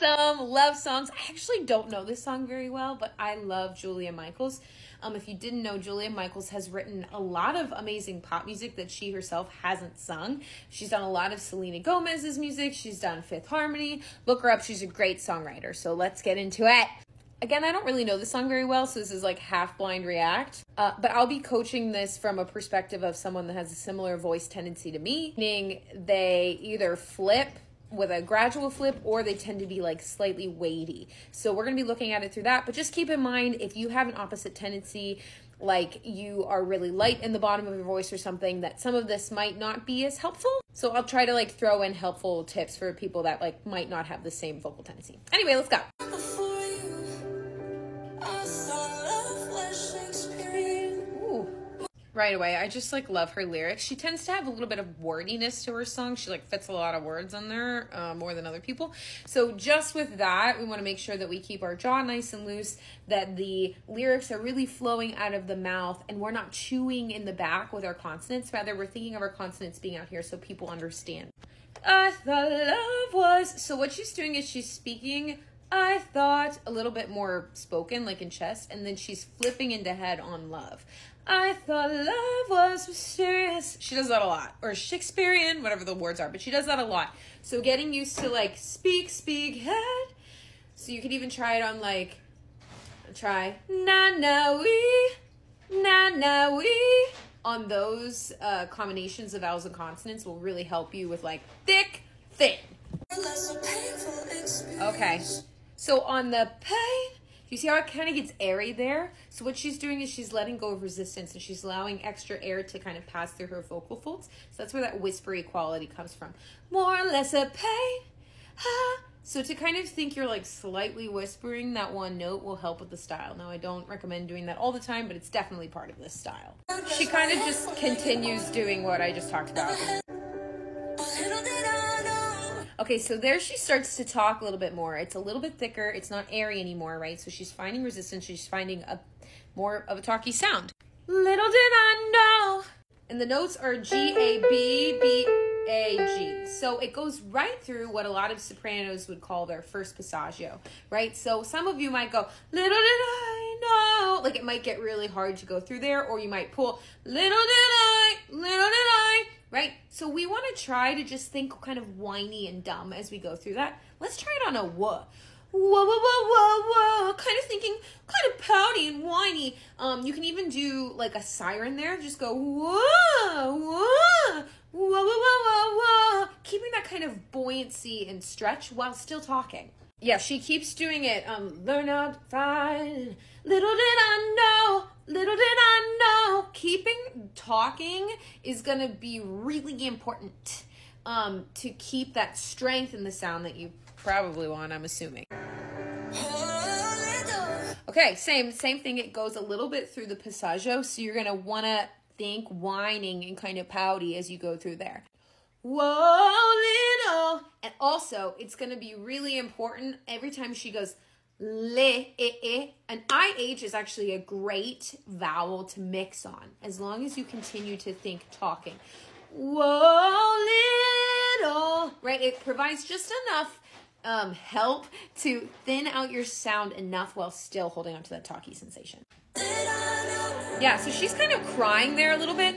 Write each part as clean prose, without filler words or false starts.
some love songs. I actually don't know this song very well, but I love Julia Michaels. If you didn't know, Julia Michaels has written a lot of amazing pop music that she herself hasn't sung. She's done a lot of Selena Gomez's music. She's done Fifth Harmony. Look her up. She's a great songwriter. So let's get into it. Again, I don't really know this song very well, so this is like half blind react. But I'll be coaching this from a perspective of someone that has a similar voice tendency to me, meaning they either flip with a gradual flip or they tend to be like slightly weighty. So we're going to be looking at it through that, but just keep in mind if you have an opposite tendency, like you are really light in the bottom of your voice or something, that some of this might not be as helpful. So I'll try to like throw in helpful tips for people that like might not have the same vocal tendency. Anyway, let's go. Right away, I just like love her lyrics. She tends to have a little bit of wordiness to her song. She like fits a lot of words in there more than other people. So just with that, we want to make sure that we keep our jaw nice and loose, that the lyrics are really flowing out of the mouth and we're not chewing in the back with our consonants. Rather, we're thinking of our consonants being out here so people understand. I thought love was... So what she's doing is she's speaking, I thought, a little bit more spoken, like in chest, and then she's flipping into head on love. I thought love was mysterious. She does that a lot. Or Shakespearean, whatever the words are, but she does that a lot. So getting used to like speak, head. So you could even try it on like, try na na wee. On those combinations of vowels and consonants will really help you with like thick, thin. Okay. So on the pain, you see how it kind of gets airy there? So what she's doing is she's letting go of resistance and she's allowing extra air to kind of pass through her vocal folds. So that's where that whispery quality comes from. More or less a pain. Ha. So to kind of think you're like slightly whispering that one note will help with the style. Now I don't recommend doing that all the time, but it's definitely part of this style. She kind of just continues doing what I just talked about. Okay, so there she starts to talk a little bit more. It's a little bit thicker. It's not airy anymore, right? So she's finding resistance. She's finding a more of a talky sound. Little did I know. And the notes are G, A, B, B, A, G. So it goes right through what a lot of sopranos would call their first passaggio, right? So some of you might go, little did I know. Like it might get really hard to go through there, or you might pull, little did I, right? So we want to try to just think kind of whiny and dumb as we go through that. Let's try it on a whoa. Whoa, whoa, whoa, whoa, whoa. Kind of thinking, kind of pouty and whiny. You can even do like a siren there. Just go, whoa, whoa, whoa, whoa, whoa, whoa. Keeping that kind of buoyancy and stretch while still talking. Yeah, she keeps doing it. Learn out fine. Little did I know. Little did I know. Keeping talking is going to be really important to keep that strength in the sound that you probably want, I'm assuming. Okay, same thing. It goes a little bit through the passaggio, so you're going to want to think whining and kind of pouty as you go through there. Whoa, little. And also, it's going to be really important every time she goes, le, an IH is actually a great vowel to mix on, as long as you continue to think talking. Whoa, little. Right? It provides just enough help to thin out your sound enough while still holding on to that talky sensation. Yeah, so she's kind of crying there a little bit.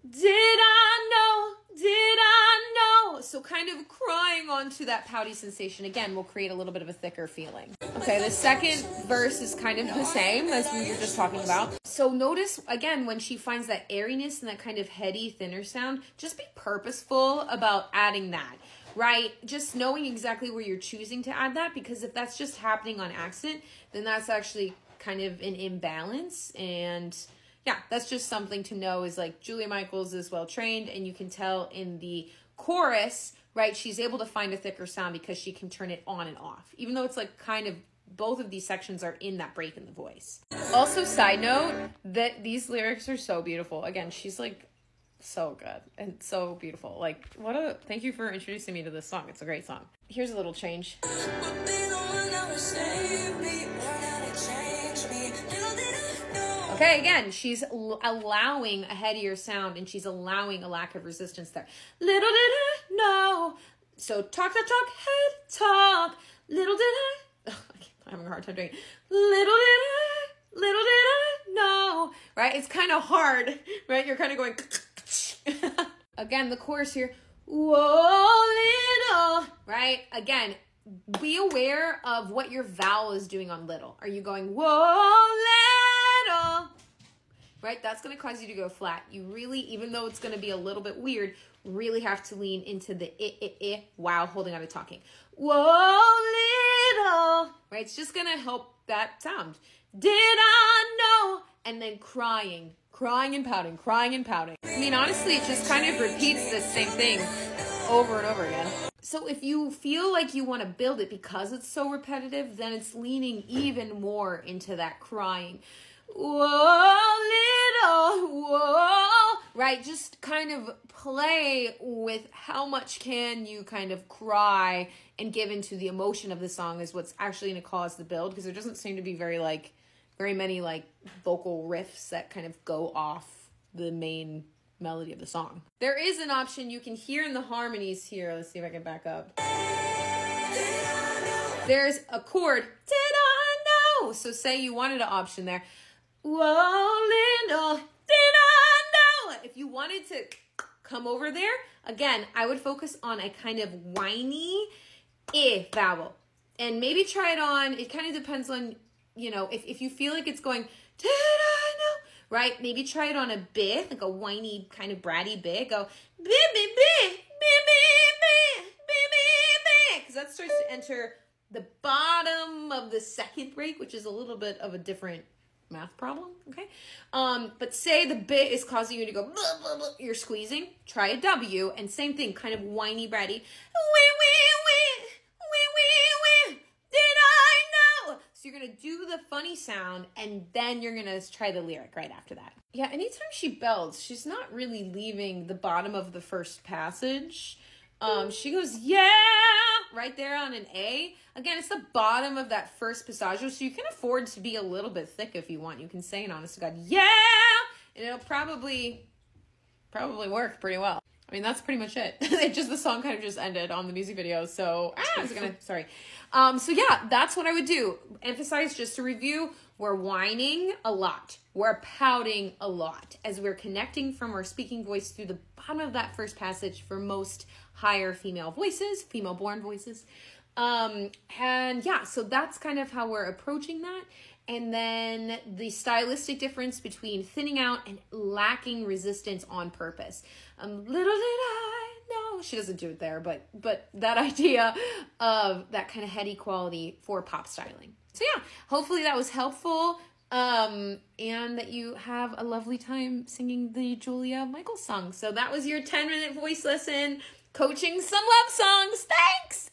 Did I know? Did I know? So kind of crying onto that pouty sensation again will create a little bit of a thicker feeling. Okay, the second verse is kind of the same as we were just talking about. So notice again when she finds that airiness and that kind of heady, thinner sound, just be purposeful about adding that. Right? Just knowing exactly where you're choosing to add that, because if that's just happening on accident, then that's actually kind of an imbalance. And yeah, that's just something to know, is like Julia Michaels is well trained, and you can tell in the chorus, right, she's able to find a thicker sound because she can turn it on and off, even though it's like kind of both of these sections are in that break in the voice. Also, side note, that these lyrics are so beautiful. Again, she's like so good and so beautiful. Like, thank you for introducing me to this song. It's a great song. Here's a little change. Okay, again, she's allowing a headier sound and she's allowing a lack of resistance there. Little did I know, So talk, head talk. Little did I, I'm having a hard time doing it. Little did I know. Right? It's kind of hard, right? You're kind of going, again, the chorus here. Whoa, little, right? Again, be aware of what your vowel is doing on little. Are you going, whoa, little? Right? That's going to cause you to go flat. You really, even though it's going to be a little bit weird, really have to lean into the I while holding on to talking. Whoa, little. Right? It's just going to help that sound. Did I know? And then crying and pouting, crying and pouting. I mean, honestly, it just kind of repeats the same thing over and over again. So if you feel like you want to build it because it's so repetitive, then it's leaning even more into that crying. Whoa, little, whoa. Right? Just kind of play with how much can you kind of cry and give into the emotion of the song is what's actually going to cause the build, because there doesn't seem to be very many vocal riffs that kind of go off the main melody of the song. There is an option you can hear in the harmonies here. Let's see if I can back up. There's a chord. Did I know? So say you wanted an option there. Whoa, little, did I know? If you wanted to come over there, again, I would focus on a kind of whiny I vowel. And maybe try it on, it kind of depends on, if you feel like it's going, did I know? Right? Maybe try it on a bit, like a whiny, kind of bratty bit. Go, because that starts to enter the bottom of the second break, which is a little bit of a different math problem, okay? But say the bit is causing you to go, blah, blah, blah. You're squeezing, try a W, and same thing, kind of whiny, bratty. Did I know? So you're gonna do the funny sound, and then you're gonna try the lyric right after that. Yeah, anytime she belts, she's not really leaving the bottom of the first passage. She goes, yeah, right there on an A. Again, it's the bottom of that first passaggio, so you can afford to be a little bit thick if you want. You can say an honest to God, yeah, and it'll probably work pretty well. I mean, that's pretty much it. The song kind of just ended on the music video, so, sorry. So yeah, that's what I would do. Emphasize, just to review, we're whining a lot. We're pouting a lot as we're connecting from our speaking voice through the bottom of that first passage for most higher female voices, female-born voices. And yeah, so that's kind of how we're approaching that. And then the stylistic difference between thinning out and lacking resistance on purpose. Little did I know. She doesn't do it there, but that idea of that kind of heady quality for pop styling. So yeah, hopefully that was helpful. And that you have a lovely time singing the Julia Michaels song. So that was your 10-minute voice lesson, coaching some love songs. Thanks!